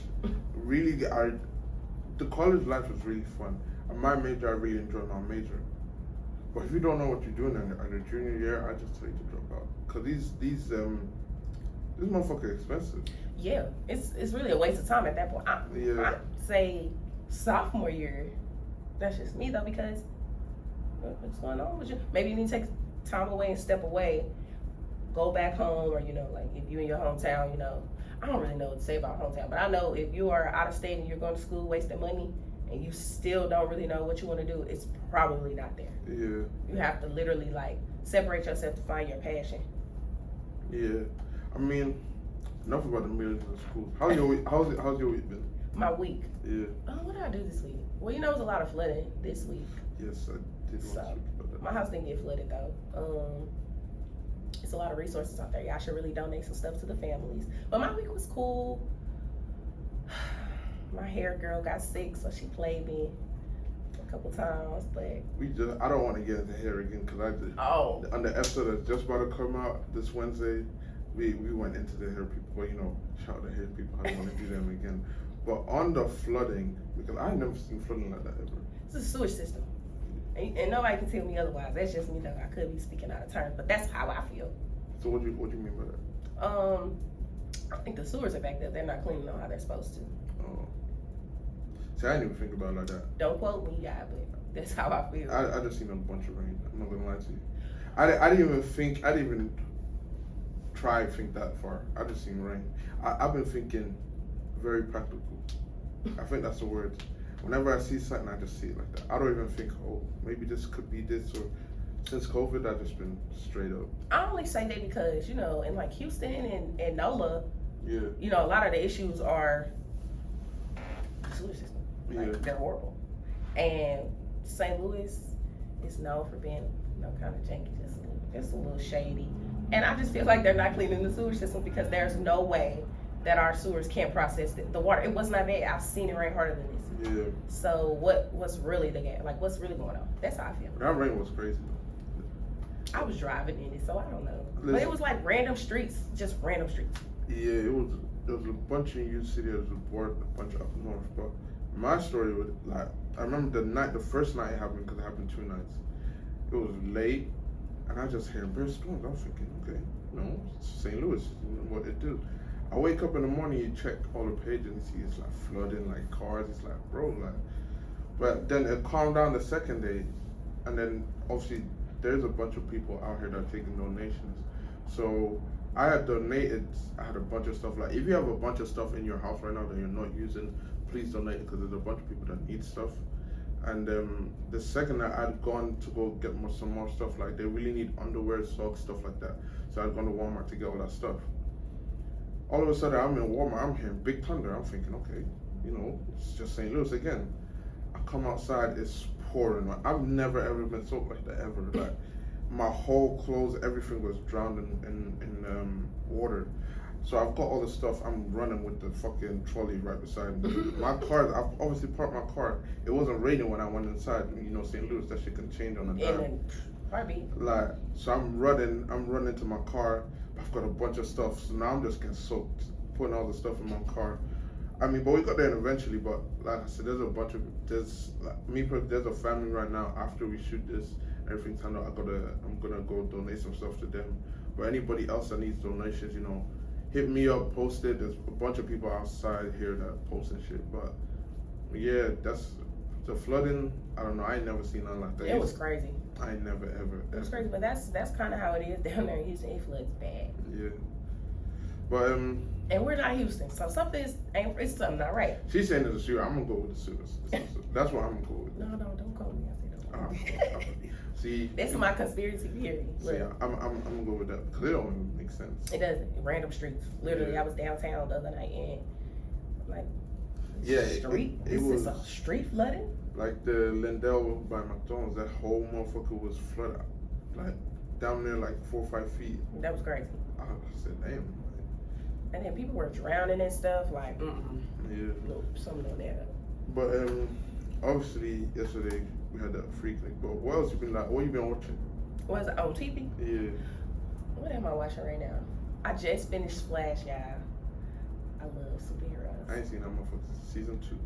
Really, the college life is really fun. And my major, I really enjoy my major. But if you don't know what you're doing in your junior year, I just tell you to drop out. Cause these motherfuckers expensive. Yeah, it's really a waste of time at that point. I'd say sophomore year. That's just me though, because what's going on with you? Maybe you need to take time away and step away, go back home, or you know, like if you're in your hometown, you know. I don't really know what to say about hometown, but I know if you are out of state and you're going to school wasting money and you still don't really know what you want to do, it's probably not there. Yeah. You have to literally like separate yourself to find your passion. Yeah. I mean, enough about the millions of schools. How's your week been? My week? Yeah. What did I do this week? Well, you know, it was a lot of flooding this week. Yes, I did want to speak about that. My house didn't get flooded though. It's a lot of resources out there. Y'all should really donate some stuff to the families. But my week was cool. My hair girl got sick, so she played me. a couple times, but I don't want to get into hair again because I did. Oh. On the episode that's just about to come out this Wednesday, we went into the hair people. Well, shout out to hair people. I don't want to do them again. But on the flooding, because I never seen flooding like that ever. It's a sewage system, and nobody can tell me otherwise. That's just me, though. I could be speaking out of turn, but that's how I feel. So what do you mean by that? I think the sewers are backed up. They're not cleaning them how they're supposed to. Oh. See, I didn't even think about it like that. Don't quote me, yeah, but that's how I feel. I just seen a bunch of rain. I'm not gonna lie to you. I didn't even try to think that far. I just seen rain. I've been thinking very practical. I think that's the word. Whenever I see something, I just see it like that. I don't even think, oh, maybe this could be this, or since COVID, I've just been straight up. I only say that because, in like Houston and NOLA, yeah, a lot of the issues are the sewage system. Like, they're horrible. And St. Louis is known for being, kind of janky, just a little shady. And I just feel like they're not cleaning the sewage system because there's no way that our sewers can't process the water. It was not bad. I've seen it rain harder than this. Yeah. So what's really the game? Like, what's really going on? That's how I feel. That rain was crazy. I was driving in it, so I don't know. But it was like random streets, just random streets. Yeah, there was a bunch in U City, there was a bunch up north. But my story was like, I remember the first night it happened, because it happened 2 nights. It was late, and I just heard bare storms. I was thinking, okay, St. Louis, what it do. I wake up in the morning, you check all the pages, and you see it's like flooding, like cars. It's like, bro, like. But then it calmed down the second day, and then obviously there's a bunch of people out here that are taking donations. So I had donated. I had a bunch of stuff. Like, if you have a bunch of stuff in your house right now that you're not using, please donate, because there's a bunch of people that need stuff. And the second that I'd gone to go get some more stuff, like they really need underwear, socks, stuff like that. So I'd gone to Walmart to get all that stuff. All of a sudden, I'm in Walmart, I'm hearing big thunder. I'm thinking, okay, it's just St. Louis again. I come outside, it's pouring. I've never ever been soaked like that ever. Like, my whole clothes, everything was drowned in water. So I've got all the stuff. I'm running with the fucking trolley right beside me. My car, I've obviously parked my car. It wasn't raining when I went inside. St. Louis, that shit can change on a dime. Like, so I'm running to my car. I've got a bunch of stuff, so now I'm just getting soaked, putting all the stuff in my car. But we got there eventually. But like I said, there's a family right now. After we shoot this, everything turned out, I'm gonna go donate some stuff to them. But anybody else that needs donations, hit me up, post it. There's a bunch of people outside here that post and shit. But yeah, that's the flooding. I don't know. I ain't never seen nothing like that. It was crazy. I ain't never ever. It was crazy, but that's kind of how it is down there in Houston. It floods bad. Yeah, but and we're not Houston, so something not right. She's saying it's a shooter. I'm gonna go with the shooter. That's what I'm gonna go with. No, don't call me. I say don't. See, that's my conspiracy theory. See, I'm gonna go with that because it don't even make sense. It doesn't. Random streets. Literally, I was downtown the other night and like, street. It was a street flooding. Like the Lindell by McDonald's, that whole motherfucker was flooded, like down there like 4 or 5 feet. That was crazy. I said, damn. And then people were drowning and stuff. Like, yeah. Nope, something on that. But obviously yesterday we had that freak clinic. But what else you been like? What you been watching? Was it on TV? Yeah. What am I watching right now? I just finished Flash, y'all. I love superheroes. I ain't seen that motherfucker. Season 2.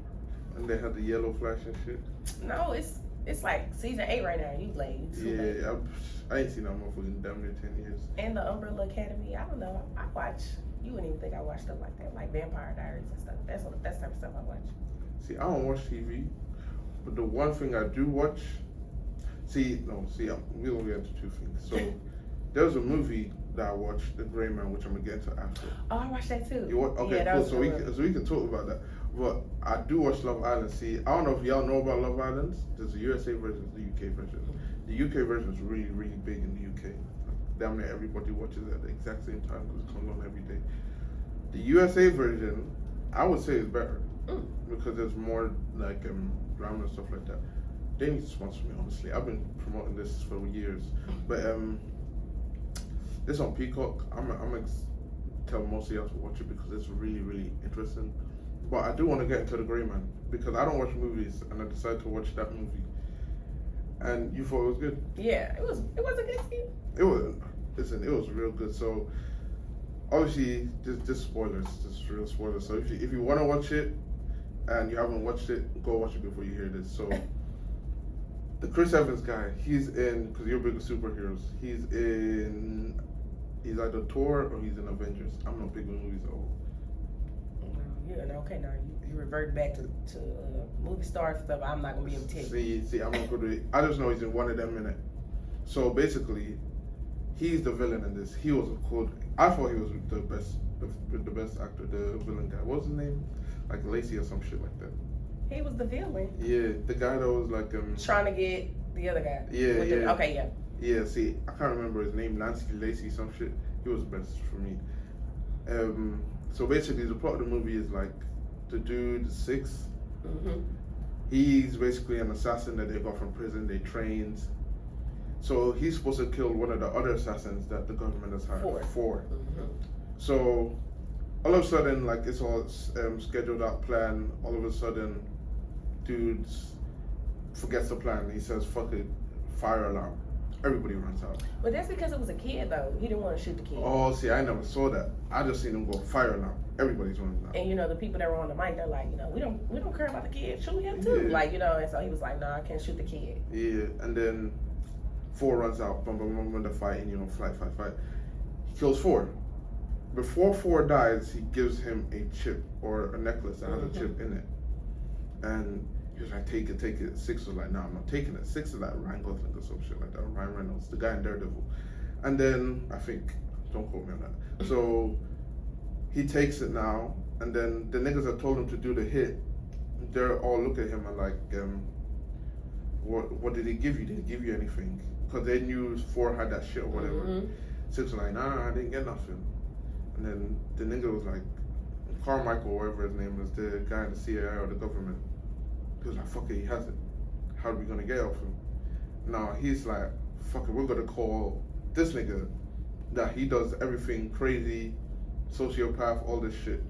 And they had the yellow Flash and shit. No, it's like season 8 right now. You late. Yeah, I ain't seen that motherfucker in damn near 10 years. And the Umbrella Academy. I don't know. I watch. You wouldn't even think I watch stuff like that, like Vampire Diaries and stuff. That's the type of stuff I watch. See, I don't watch TV, but the one thing I do watch. We don't get into 2 things. So there was a movie that I watched, The Gray Man, which I'm gonna get into after. Oh, I watched that too. Okay, yeah, cool. So we can talk about that. But I do watch Love Island. See, I don't know if y'all know about Love Island. There's a USA version, the UK version. The UK version is really, really big in the UK. Damn near everybody watches it at the exact same time because it comes on every day. The USA version, I would say, is better because there's more like drama and stuff like that. They need to sponsor me, honestly. I've been promoting this for years, but this on Peacock. I'm gonna tell most of y'all to watch it because it's really, really interesting. But I do want to get into The Grey Man because I don't watch movies, and I decided to watch that movie. And you thought it was good? Yeah, it was a good scene. It was. Listen, it was real good. So obviously, just spoilers, just real spoilers. So if you want to watch it and you haven't watched it, go watch it before you hear this. So the Chris Evans guy, he's in, because you're big with superheroes. He's either Thor or he's in Avengers. I'm not big with movies at all. Yeah, okay, now you revert back to movie star stuff. I'm not gonna be able to tell you. See, I'm not good with it. I just know he's in one of them in it. So basically, he's the villain in this. He was cool. I thought he was the best actor, the villain guy. What was his name? Like Lacey or some shit like that. He was the villain. Yeah, the guy that was like trying to get the other guy. Yeah. Okay, yeah. Yeah, see, I can't remember his name. Nancy Lacey, some shit. He was the best for me. So basically, the plot of the movie is like the dude, Six. Mm-hmm. He's basically an assassin that they got from prison. They trained. So he's supposed to kill one of the other assassins that the government has hired. Four. Mm-hmm. So all of a sudden, like it's all scheduled out plan. All of a sudden, dude forgets the plan. He says, "Fuck it, fire alarm." Everybody runs out. But that's because it was a kid, though. He didn't want to shoot the kid. Oh, see, I never saw that. I just seen him go fire alarm. Everybody's running out. And the people that were on the mic, they're like, we don't care about the kid. Shoot him too. Yeah. Like, and so he was like, nah, I can't shoot the kid. Yeah, and then 4 runs out. Boom, boom, boom, they're fighting. Fight. He kills 4. Before 4 dies, he gives him a chip or a necklace that has a chip in it. And he was like, take it. 6 was like, nah, I'm not taking it. 6 is like Ryan Gosling or some shit like that. Ryan Reynolds, the guy in Daredevil. And then, I think, don't quote me on that. So, he takes it now, and then the niggas that told him to do the hit, they're all look at him and like, what did he give you? Did he give you anything? Because they knew 4 had that shit or whatever. Mm-hmm. 6 was like, nah, I didn't get nothing. And then the nigga was like, Carmichael, whatever his name is, the guy in the CIA or the government. He was like, fuck it, he has it. How are we gonna get off him? Now he's like, fuck it, we're gonna call this nigga that he does everything crazy, sociopath, all this shit.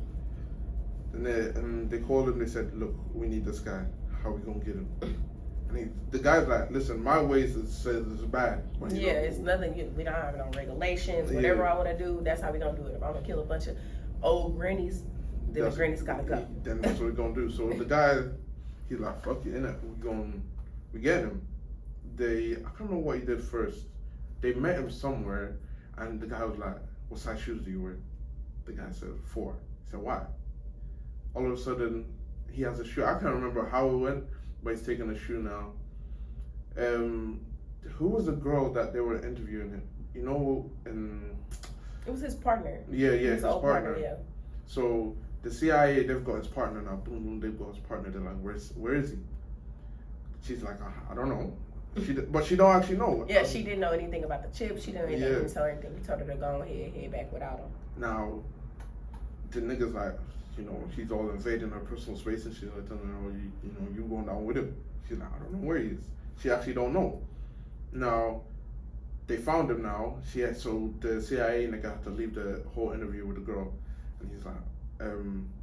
And they called him, they said, look, we need this guy. How are we gonna get him? And the guy's like, listen, my ways says it's bad. Yeah, it's nothing, we don't have no regulations. Whatever I wanna do, that's how we gonna do it. If I'm gonna kill a bunch of old grannies, then the grannies gotta go. Then that's what we're gonna do. So the guy, he's like, fuck it, innit? We get him. I can't remember what he did first. They met him somewhere, and the guy was like, what size shoes do you wear? The guy said, 4. He said, why? All of a sudden, he has a shoe. I can't remember how it went, but he's taking a shoe now. Who was the girl that they were interviewing him? It was his partner. Yeah, his partner. Yeah. So the CIA, they've got his partner now. Boom, boom, they've got his partner. They're like, where is he? She's like, I don't know. But she don't actually know. Yeah, she didn't know anything about the chip. She didn't know anything. He told her anything. He told her to go ahead, head back without him. Now, the niggas like, she's all invading her personal space and she's like telling her, you going down with him. She's like, I don't know where he is. She actually don't know. Now, they found him now. So the CIA nigga had to leave the whole interview with the girl. And he's like,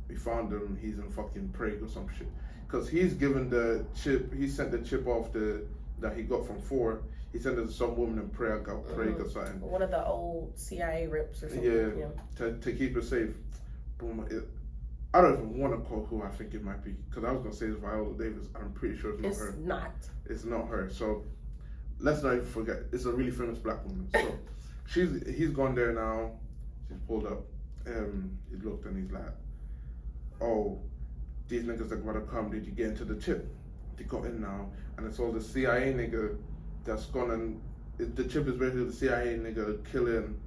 we found him, he's in fucking Prague or some shit. Because he's given the chip, he sent the chip off that he got from 4. He sent it to some woman in Prague or something. One of the old CIA reps or something. Yeah. To keep it safe. Boom. I don't even want to call who I think it might be. Because I was going to say it's Viola Davis. I'm pretty sure it's not her. It's not. It's not her. So let's not even forget. It's a really famous black woman. So he's gone there now. She's pulled up. He looked and he's like, oh, these niggas that gotta come, did you get into the chip? They got in now, and it's all the CIA nigga that's gone and the chip is basically the CIA nigga killing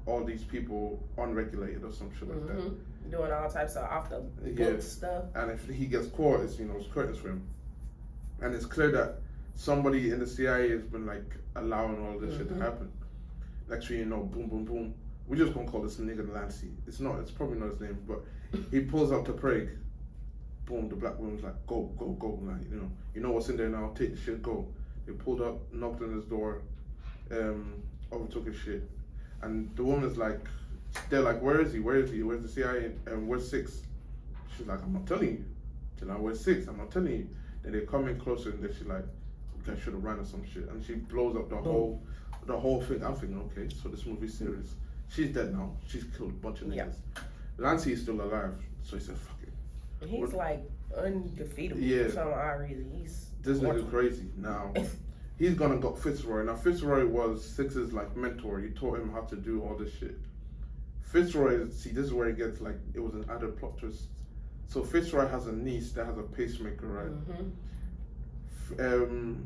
all these people unregulated or some shit like that. Doing all types of off the book stuff. And if he gets caught, it's curtains for him. And it's clear that somebody in the CIA has been like allowing all this shit to happen. Next thing you know, boom, boom, boom. We're just gonna call this nigga Lancy. It's probably not his name, but he pulls up to Prague. Boom, the black woman's like, go, like, you know what's in there now, take the shit, go. They pulled up, knocked on his door, overtook his shit. And the woman's like, they're like, where is he? Where's the CIA? And where's 6? She's like, I'm not telling you. Till I was 6, I'm not telling you. Then they come in closer and then she's like, okay, I should have ran or some shit. And she blows up the whole thing. I'm thinking, okay, so this movie's serious. She's dead now. She's killed a bunch of niggas. Yeah. Lancey is still alive, so he said, fuck it. He's like undefeatable. Yeah. So I really, this nigga crazy. Now, he's gonna got Fitzroy. Now, Fitzroy was Six's like mentor. He taught him how to do all this shit. Fitzroy, see, this is where it gets like, it was an added plot twist. So Fitzroy has a niece that has a pacemaker, right? Mm-hmm.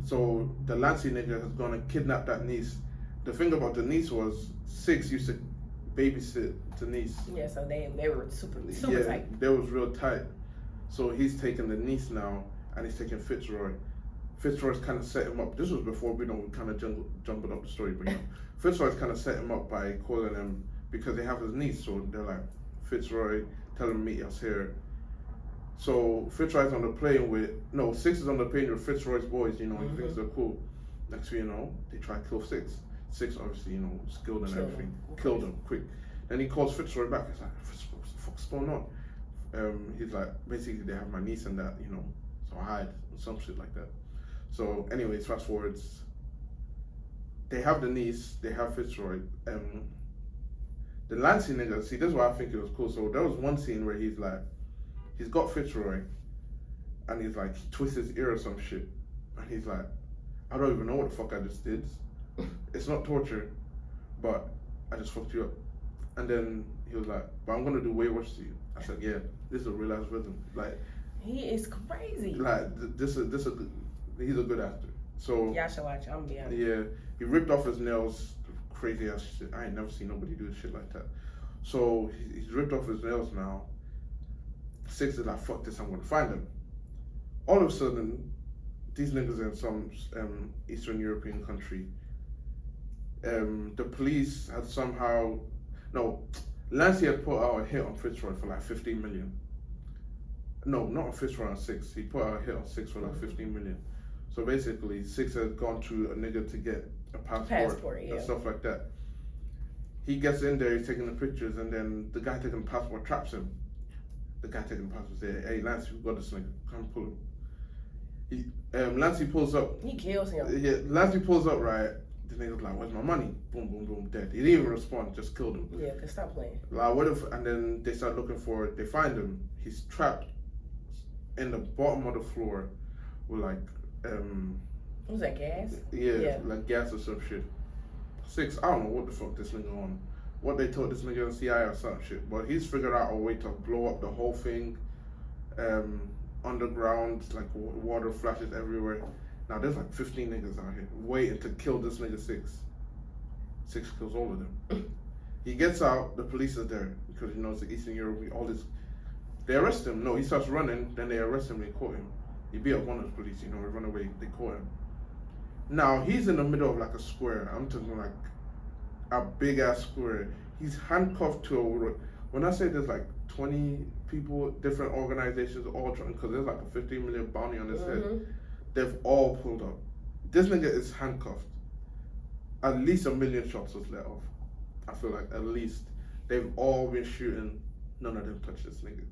So the Lancey nigga has gone and kidnapped that niece. The thing about the niece was Six used to babysit the niece. Yeah, so they were super tight. They was real tight. So he's taking the niece now, and he's taking Fitzroy. Fitzroy's kind of set him up. This was before we kind of jumping up the story, but Fitzroy's kind of set him up by calling him because they have his niece. So they're like, Fitzroy, tell him to meet us here. So Fitzroy's on the plane with Six is on the plane with Fitzroy's boys. He thinks they're cool. Next thing you know, they try to kill Six. Six obviously, skilled and everything. Killed him quick. Then he calls Fitzroy back. He's like, what the fuck's going on? He's like, basically they have my niece and that, so I hide, some shit like that. So anyways, fast forwards. They have the niece, they have Fitzroy. The Lancey nigga, see, this is why I think it was cool. So there was one scene where he's got Fitzroy, and he's like, he twists his ear or some shit. And he's like, I don't even know what the fuck I just did. It's not torture, but I just fucked you up. And then he was like, but I'm gonna do way worse to you. I said, yeah, this is a real ass rhythm. Like, he is crazy. Like, he's a good actor. So y'all should watch. I'm gonna be honest. Yeah, he ripped off his nails, crazy ass shit. I ain't never seen nobody do shit like that. So he's ripped off his nails now. Six is like, fuck this, I'm gonna find him. All of a sudden, these niggas in some Eastern European country. The police had Lancey had put out a hit on Fitzroy for like 15 million. No, not on Fitzroy, on Six. He put out a hit on Six for like 15 million. So basically, Six had gone to a nigga to get a passport and stuff like that. He gets in there, he's taking the pictures, and then the guy taking the passport traps him. The guy taking the passport says, hey, Lancey, we got this nigga. Come pull him. Lancey pulls up. He kills him. Yeah, Lancey pulls up, right? The nigga's like, where's my money? Boom, boom, boom, dead. He didn't even respond, just killed him. Yeah, cause stop playing. Like, what if, and then they start looking for it. They find him. He's trapped in the bottom of the floor with like, was that gas? Yeah, like gas or some shit. Six, I don't know what the fuck this nigga on. What they told this nigga on CIA or some shit. But he's figured out a way to blow up the whole thing. Underground, like water flashes everywhere. Now there's like 15 niggas out here waiting to kill this nigga Six. Six kills all of them. He gets out, the police are there because he knows the Eastern Europe, all this. They arrest him. No, he starts running, then they arrest him, they caught him. He beat up one of the police, he run away, they caught him. Now he's in the middle of like a square. I'm talking like a big ass square. He's handcuffed to when I say there's like 20 people, different organizations, all trying, because there's like a 15 million bounty on his head. They've all pulled up. This nigga is handcuffed. At least 1 million shots was let off. I feel like at least. They've all been shooting. None of them touched this nigga.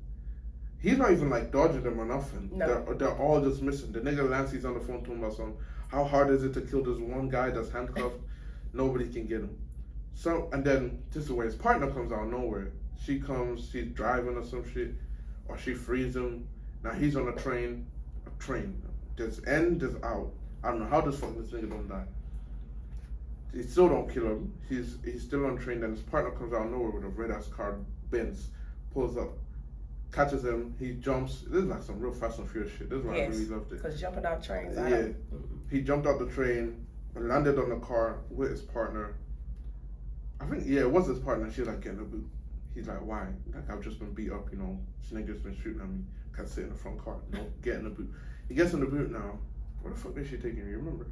He's not even like dodging them or nothing. No. They're all just missing. The nigga Lancey's on the phone talking about something. How hard is it to kill this one guy that's handcuffed? Nobody can get him. So, and then this is where his partner comes out of nowhere. She comes, she's driving or some shit, or she frees him. Now he's on a train. There's in, there's out. I don't know how this fucking this nigga don't die. He still don't kill him. He's still on train. Then his partner comes out of nowhere with a red ass car, Benz, pulls up, catches him. He jumps. This is like some real Fast and Furious shit. This is why I really loved it. Because jumping out trains. He jumped out the train, landed on the car with his partner. I think it was his partner. She's like, get in the boot. He's like, why? Like, I've just been beat up. This nigga's been shooting at me. Can't sit in the front car. No, get in the boot. He gets in the boot now. Where the fuck did she take him? You remember?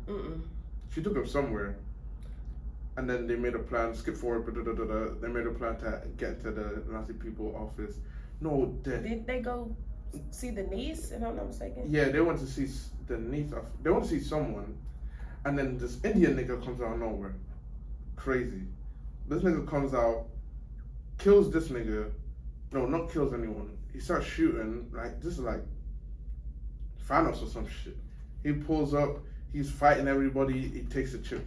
She took him somewhere. And then they made a plan, skip forward, they made a plan to get to the Nazi people office. No, did they go see the niece, if I'm not mistaken? Yeah, they went to see the niece. They went to see someone. And then this Indian nigga comes out of nowhere. Crazy. This nigga comes out, kills this nigga. No, not kills anyone. he starts shooting. Like, this is like Thanos or some shit. He pulls up, he's fighting everybody, he takes a chip,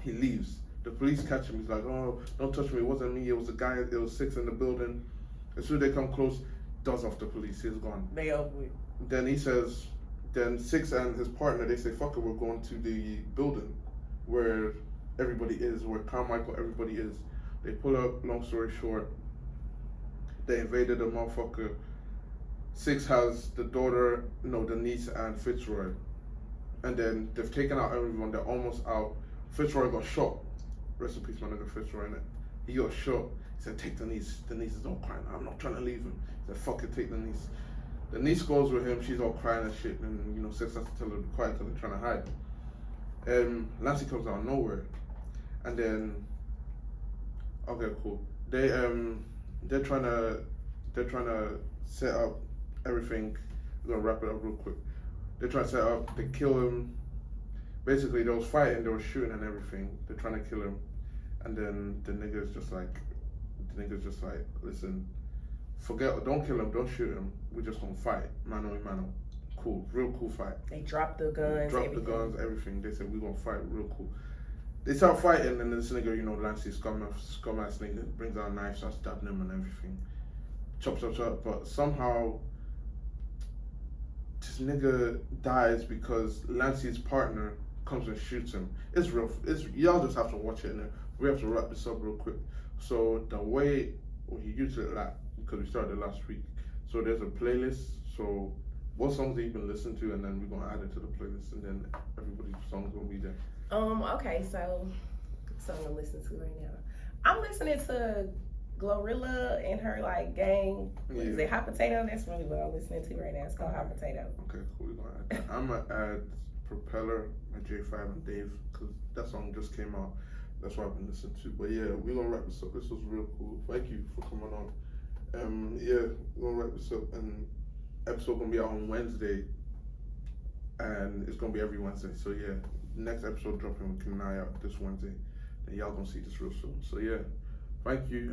he leaves. The police catch him, he's like, oh, don't touch me, it wasn't me, it was a guy, it was 6 in the building. As soon as they come close, does off the police, he's gone. They over with. Then he says, then 6 and his partner, they say, fuck it, we're going to the building where everybody is, where Carmichael, everybody is. They pull up, long story short, they invaded the motherfucker. 6 has the daughter, no, the niece and Fitzroy. And then they've taken out everyone, they're almost out. Fitzroy got shot. Rest in peace, my nigga Fitzroy, innit? He got shot. He said, take the niece. The niece is all crying. I'm not trying to leave him. He said, fuck it, take the niece. The niece goes with him, she's all crying and shit, and 6 has to tell her to be quiet because they're trying to hide. Lancy comes out of nowhere. And then, okay, cool. They're trying to set up everything. We're gonna wrap it up real quick. They're trying to set up, they kill him. Basically, they was fighting, they were shooting and everything. They're trying to kill him. And then the nigga's just like, listen, don't kill him, don't shoot him. We're just gonna fight, mano a mano. Cool, real cool fight. They dropped the guns, everything. They said, we're gonna fight, real cool. They start fighting, and this nigga, Lancy, scum-ass nigga, brings out a knife, starts stabbing him and everything. Chop, but somehow, this nigga dies because Lancy's partner comes and shoots him. It's real. Y'all just have to watch it, and we have to wrap this up real quick. So the way he used it, like, because we started last week. So there's a playlist. So what songs have you been listening to, and then we're gonna add it to the playlist, and then everybody's songs will be there. Okay, so I'm listening to right now. I'm listening to Glorilla and her like gang. What is it, Hot Potato? That's really what I'm listening to right now. It's called Hot Potato. Okay, cool. We're gonna add that. I'm gonna add Propeller by J5 and Dave because that song just came out. That's what I've been listening to. But yeah, we're gonna wrap this up. This was real cool. Thank you for coming on. Yeah, we're gonna wrap this up, and episode gonna be out on Wednesday, and it's gonna be every Wednesday. So yeah, next episode dropping with Kanaya this Wednesday, and y'all gonna see this real soon. So yeah, thank you.